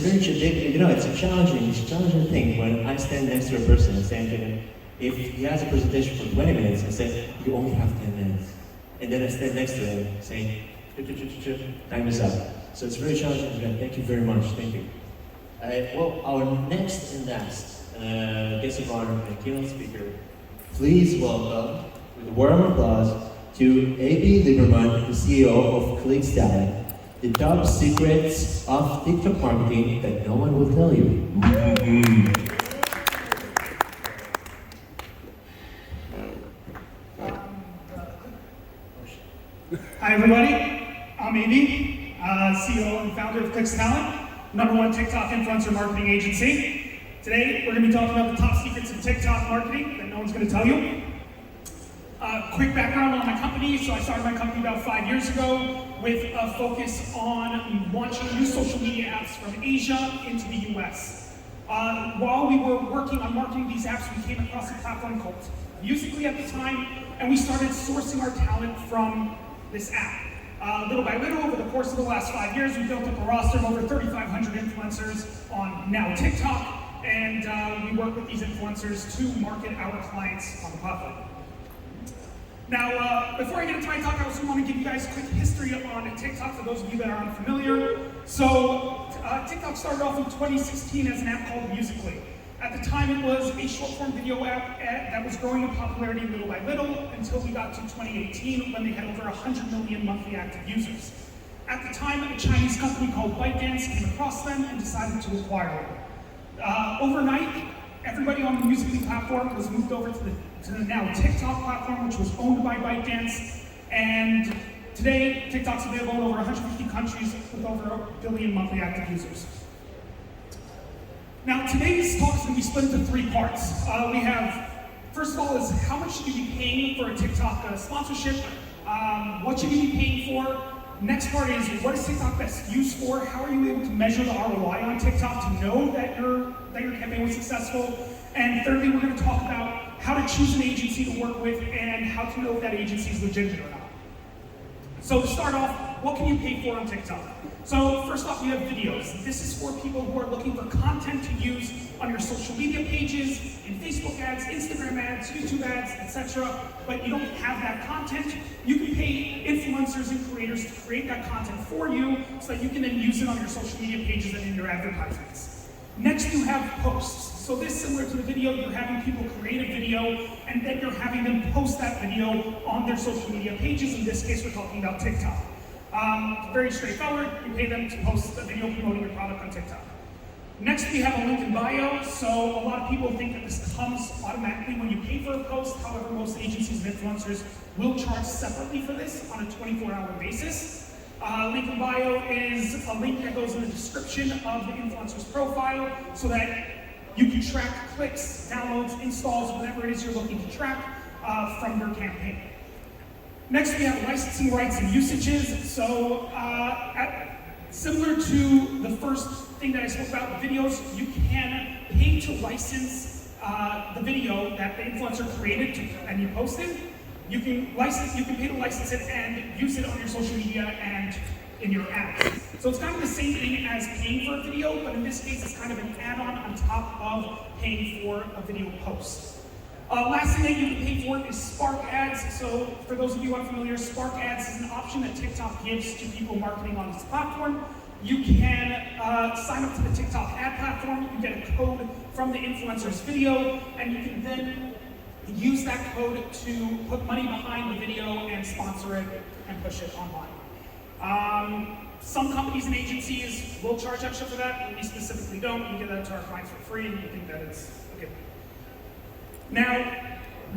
very, it's a challenging thing when I stand next to a person and saying to him, if he has a presentation for 20 minutes, I say, you only have 10 minutes. And then I stand next to him saying, time is up. So it's very challenging. Thank you very much. Thank you. Well, our next and last guest of honor and keynote speaker, please welcome, with a warm applause, to A.B. Lieberman, the CEO of ClickStalent, the top secrets of TikTok marketing that no one will tell you. Hi everybody, I'm A.B., CEO and founder of ClickStalent, #1 TikTok influencer marketing agency. Today, we're going to be talking about the top secrets of TikTok marketing that no one's going to tell you. Quick background on my company. So I started my company about 5 years ago with a focus on launching new social media apps from Asia into the US. While we were working on marketing these apps, we came across a platform called Musical.ly at the time, and we started sourcing our talent from this app. Little by little, over the course of the last 5 years, we built up a roster of over 3,500 influencers on now TikTok, and we work with these influencers to market our clients on the platform. Now, before I get into my talk, I also want to give you guys a quick history on TikTok for those of you that are unfamiliar. So, TikTok started off in 2016 as an app called Musical.ly. At the time, it was a short-form video app that was growing in popularity little by little until we got to 2018 when they had over 100 million monthly active users. At the time, a Chinese company called ByteDance came across them and decided to acquire them. Overnight, everybody on the Musical.ly platform was moved over to the now TikTok platform, which was owned by ByteDance. And today, TikTok's available in over 150 countries with over 1 billion monthly active users. Now, today's talk is going to be split into 3 parts. We have, first of all, is how much should you be paying for a TikTok sponsorship? What should you be paying for? Next part is, what is TikTok best used for? How are you able to measure the ROI on TikTok to know that your campaign was successful? And thirdly, we're going to talk about how to choose an agency to work with and how to know if that agency is legitimate or not. So to start off, what can you pay for on TikTok? So first off, we have videos. This is for people who are looking for content to use on your social media pages, in Facebook ads, Instagram ads, YouTube ads, etc. But you don't have that content. You can pay influencers and creators to create that content for you so that you can then use it on your social media pages and in your advertisements. Next, you have posts. So this, similar to the video, you're having people create a video and then you're having them post that video on their social media pages. In this case, we're talking about TikTok. Very straightforward. You pay them to post a video promoting your product on TikTok. Next, we have a link in bio. So a lot of people think that this comes automatically when you pay for a post. However, most agencies and influencers will charge separately for this on a 24-hour basis. Link in bio is a link that goes in the description of the influencer's profile so that you can track clicks, downloads, installs, whatever it is you're looking to track from your campaign. Next, we have licensing rights and usages. So, similar to the first thing that I spoke about, the videos, you can pay to license the video that the influencer created and you posted. You can pay to license it and use it on your social media and in your ads. So it's kind of the same thing as paying for a video, but in this case, it's kind of an add-on on top of paying for a video post. Last thing that you can pay for is Spark Ads. So for those of you unfamiliar, Spark Ads is an option that TikTok gives to people marketing on this platform. You can sign up to the TikTok ad platform, you get a code from the influencer's video, and you can then use that code to put money behind the video and sponsor it and push it online. Some companies and agencies will charge extra for that, we specifically don't. We give that to our clients for free, and we think that it's okay. Now,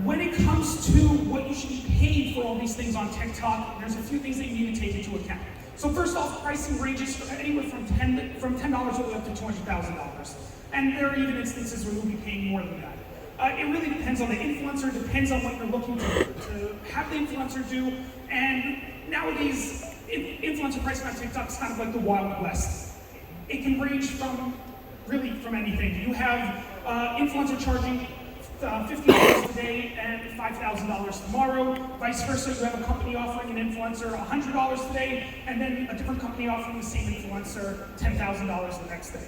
when it comes to what you should be paid for all these things on TikTok, there's a few things that you need to take into account. So first off, pricing ranges anywhere from $10 all the way up to $200,000. And there are even instances where you'll be paying more than that. It really depends on the influencer, depends on what you're looking to have the influencer do. And nowadays, influencer pricing on TikTok is kind of like the Wild West. It can range from anything. You have influencer charging $50 today and $5,000 tomorrow. Vice versa, you have a company offering an influencer $100 today, and then a different company offering the same influencer $10,000 the next day.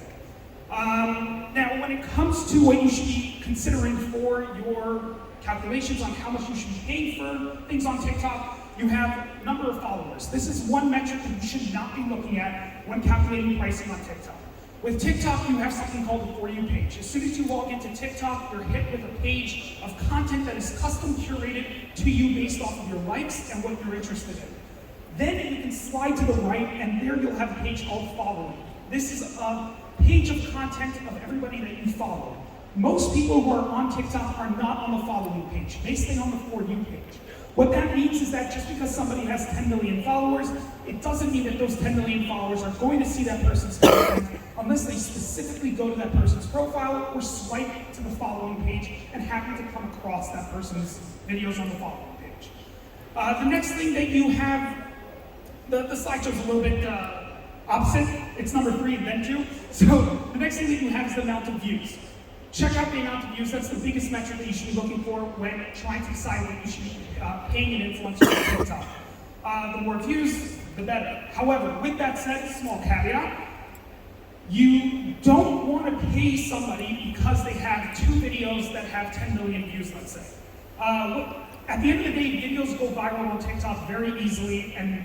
Now, when it comes to what you should be considering for your calculations on how much you should be paying for things on TikTok, you have number of followers. This is one metric that you should not be looking at when calculating pricing on TikTok. With TikTok, you have something called the For You page. As soon as you log into TikTok, you're hit with a page of content that is custom curated to you based off of your likes and what you're interested in. Then you can slide to the right, and there you'll have a page called Following. This is a page of content of everybody that you follow. Most people who are on TikTok are not on the Following page. They stay on the For You page. What that means is that just because somebody has 10 million followers, it doesn't mean that those 10 million followers are going to see that person's content unless they specifically go to that person's profile or swipe to the Following page and happen to come across that person's videos on the Following page. The next thing that you have, the slideshow's a little bit opposite. It's number 3 and then 2. So the next thing that you have is the amount of views. Check out the amount of views. That's the biggest metric that you should be looking for when trying to decide what you should be paying an influencer on TikTok. The more views, the better. However, with that said, small caveat, you don't want to pay somebody because they have 2 videos that have 10 million views, let's say. At the end of the day, videos go viral on TikTok very easily and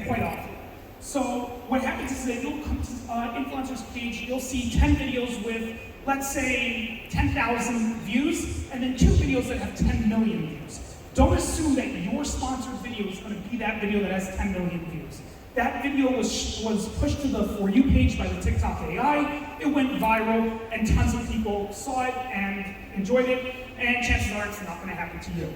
quite often. So what happens is that you'll come to influencer's page, you'll see 10 videos with, let's say, 10,000 views, and then 2 videos that have 10 million views. Don't assume that your sponsored video is going to be that video that has 10 million views. That video was pushed to the For You page by the TikTok AI. It went viral, and tons of people saw it and enjoyed it, and chances are it's not going to happen to you.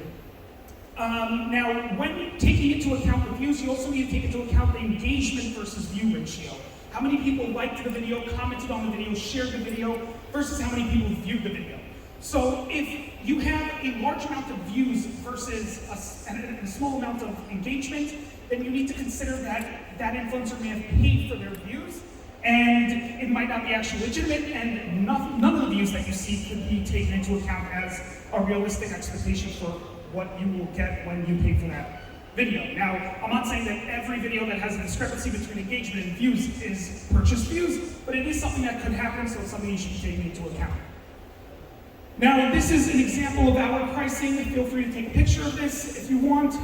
Now, when taking into account the views, you also need to take into account the engagement versus view ratio. How many people liked the video, commented on the video, shared the video, versus how many people viewed the video. So if you have a large amount of views versus a small amount of engagement, then you need to consider that that influencer may have paid for their views, and it might not be actually legitimate, and none of the views that you see could be taken into account as a realistic expectation for what you will get when you pay for that video. Now, I'm not saying that every video that has a discrepancy between engagement and views is purchased views, but it is something that could happen, so it's something you should be taking into account. Now, this is an example of our pricing. Feel free to take a picture of this if you want.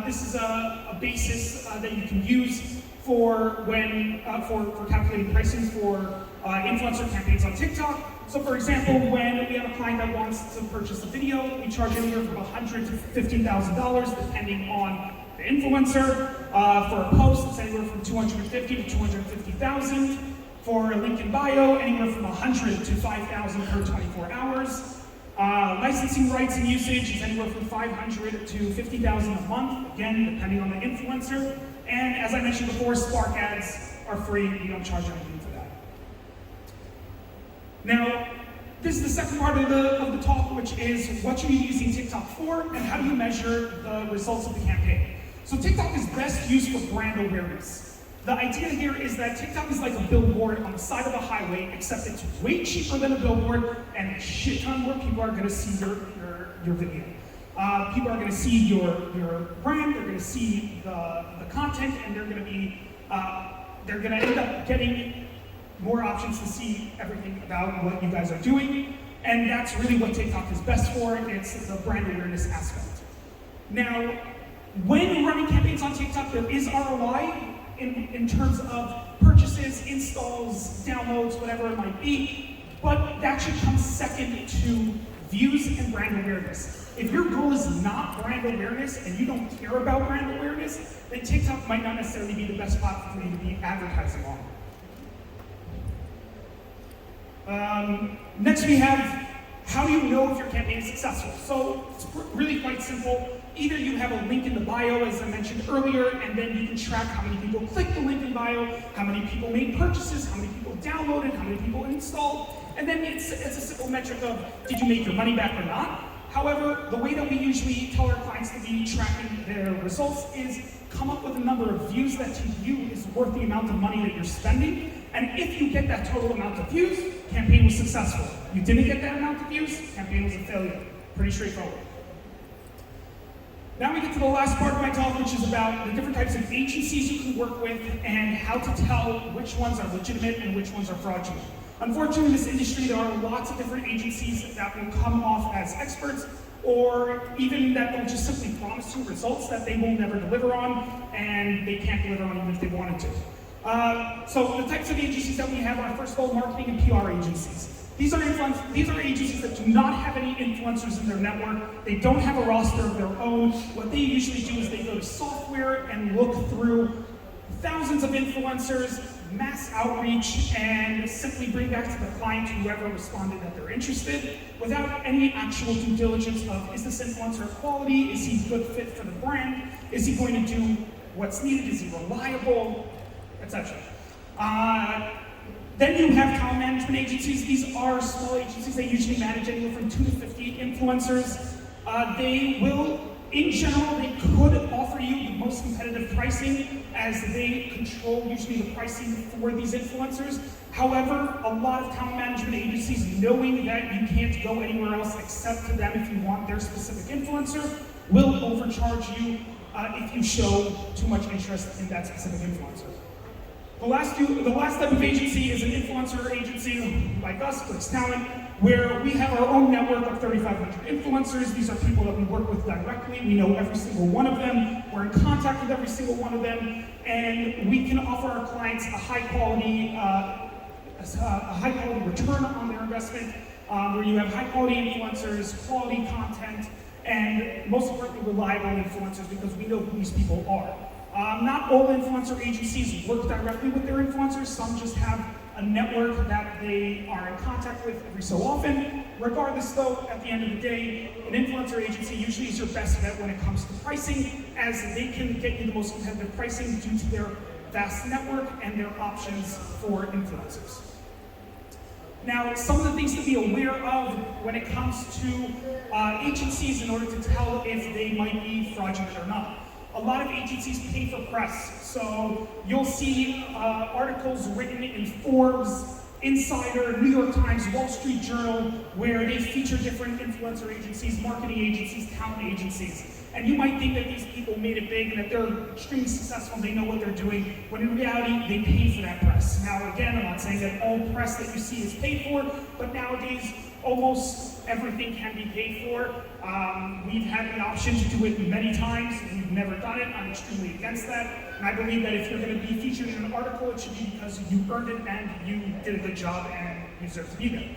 This is a basis that you can use for when for calculating pricing for influencer campaigns on TikTok. So, for example, when we have a client that wants to purchase a video, we charge anywhere from $100,000 to $15,000, depending on the influencer. For a post, it's anywhere from $250,000 to $250,000. For a link in bio, anywhere from $100,000 to $5,000 per 24 hours. Licensing rights and usage is anywhere from $500,000 to $50,000 a month, again, depending on the influencer. And as I mentioned before, Spark ads are free. You don't charge anything for that. Now, this is the second part of the talk, which is what you're using TikTok for and how do you measure the results of the campaign. So TikTok is best used for brand awareness. The idea here is that TikTok is like a billboard on the side of a highway, except it's way cheaper than a billboard and a shit ton more people are going to see your video. People are going to see your brand, they're going to see the content, and they're going to end up getting more options to see everything about what you guys are doing. And that's really what TikTok is best for. It's the brand awareness aspect. Now, when running campaigns on TikTok, there is ROI in terms of purchases, installs, downloads, whatever it might be, but that should come second to views and brand awareness. If your goal is not brand awareness and you don't care about brand awareness, then TikTok might not necessarily be the best platform for you to be advertising on. Next we have, how do you know if your campaign is successful? So it's really quite simple. Either you have a link in the bio, as I mentioned earlier, and then you can track how many people clicked the link in bio, how many people made purchases, how many people downloaded, how many people installed, and then it's a simple metric of, did you make your money back or not? However, the way that we usually tell our clients to be tracking their results is come up with a number of views that to you is worth the amount of money that you're spending, And if you get that total amount of views, campaign was successful. You didn't get that amount of views, campaign was a failure. Pretty straightforward. Now we get to the last part of my talk, which is about the different types of agencies you can work with and how to tell which ones are legitimate and which ones are fraudulent. Unfortunately, in this industry, there are lots of different agencies that will come off as experts, or even that will just simply promise you results that they will never deliver on, and they can't deliver on even if they wanted to. So the types of agencies that we have are, first of all, marketing and PR agencies. These are agencies that do not have any influencers in their network. They don't have a roster of their own. What they usually do is they go to software and look through thousands of influencers, mass outreach, and simply bring back to the client whoever responded that they're interested, without any actual due diligence of, is this influencer quality? Is he a good fit for the brand? Is he going to do what's needed? Is he reliable? Etc. Then you have talent management agencies. These are small agencies. They usually manage anywhere from 2 to 50 influencers. They will, in general, they could offer you the most competitive pricing, as they control usually the pricing for these influencers. However, a lot of talent management agencies, knowing that you can't go anywhere else except to them if you want their specific influencer, will overcharge you if you show too much interest in that specific influencer. The last type of agency is an influencer agency like us, Clicks Talent, where we have our own network of 3,500 influencers. These are people that we work with directly. We know every single one of them. We're in contact with every single one of them, and we can offer our clients a high quality return on their investment, where you have high quality influencers, quality content, and most importantly, reliable influencers, because we know who these people are. Not all influencer agencies work directly with their influencers. Some just have a network that they are in contact with every so often. Regardless though, at the end of the day, an influencer agency usually is your best bet when it comes to pricing, as they can get you the most competitive pricing due to their vast network and their options for influencers. Now, some of the things to be aware of when it comes to agencies in order to tell if they might be fraudulent or not. A lot of agencies pay for press, so you'll see articles written in Forbes, Insider, New York Times, Wall Street Journal, where they feature different influencer agencies, marketing agencies, talent agencies. And you might think that these people made it big and that they're extremely successful, they know what they're doing, when in reality, they pay for that press. Now again, I'm not saying that all press that you see is paid for, but nowadays, almost everything can be paid for. We've had the option to do it many times. We've never done it. I'm extremely against that. And I believe that if you're going to be featured in an article, it should be because you earned it and you did a good job and you deserve to be there.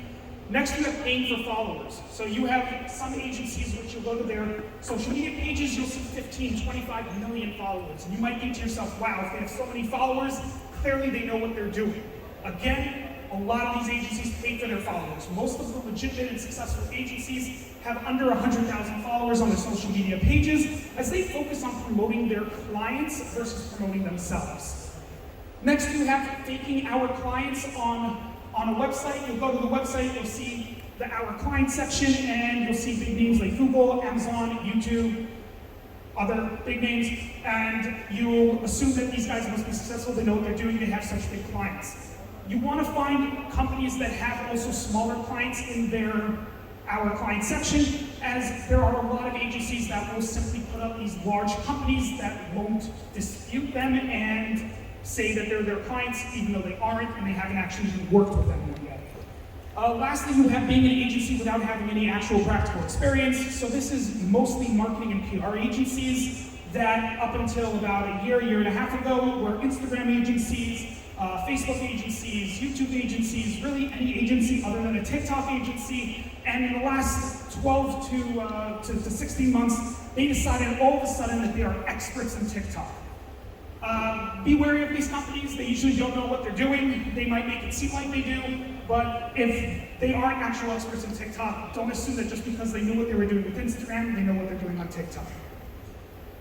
Next, you have paying for followers. So you have some agencies which you'll go to their social media pages, you'll see 15, 25 million followers. And you might think to yourself, wow, if they have so many followers, clearly they know what they're doing. Again, a lot of these agencies pay for their followers. Most of the legitimate and successful agencies have under 100,000 followers on their social media pages, as they focus on promoting their clients versus promoting themselves. Next, you have taking our clients on a website. You'll go to the website, you'll see the Our Client section, and you'll see big names like Google, Amazon, YouTube, other big names, and you'll assume that these guys must be successful, they know what they're doing, they have such big clients. You want to find companies that have also smaller clients in their Our Client section, as there are a lot of agencies that will simply put up these large companies that won't dispute them and say that they're their clients, even though they aren't, and they haven't actually even worked with them yet. Lastly, you have being an agency without having any actual practical experience. So this is mostly marketing and PR agencies that up until about a year and a half ago were Instagram agencies, Facebook agencies, YouTube agencies, really any agency other than a TikTok agency. And in the last 12 to 16 months, they decided all of a sudden that they are experts in TikTok. Be wary of these companies. They usually don't know what they're doing. They might make it seem like they do, but if they aren't actual experts in TikTok, don't assume that just because they knew what they were doing with Instagram, they know what they're doing on TikTok.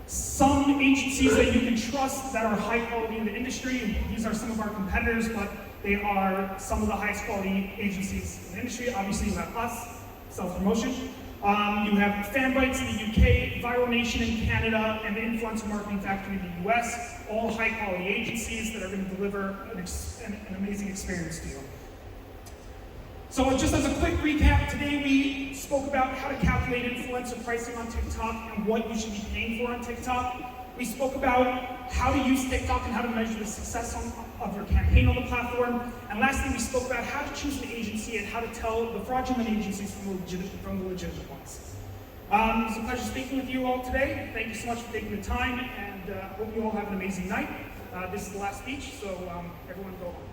Some agencies that you can trust that are high quality in the industry, these are some of our competitors, but they are some of the highest quality agencies in the industry. Obviously, you have us, self-promotion. You have Fanbytes in the UK, Viral Nation in Canada, and the Influencer Marketing Factory in the US, all high-quality agencies that are going to deliver an amazing experience to you. So just as a quick recap, today we spoke about how to calculate influencer pricing on TikTok and what you should be paying for on TikTok. We spoke about how to use TikTok and how to measure the success of your campaign on the platform. And lastly, we spoke about how to choose an agency and how to tell the fraudulent agencies from the legitimate ones. It was a pleasure speaking with you all today. Thank you so much for taking the time, and hope you all have an amazing night. This is the last speech, so everyone go home.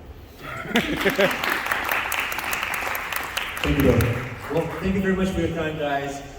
Thank you, bro. Well, thank you very much for your time, guys.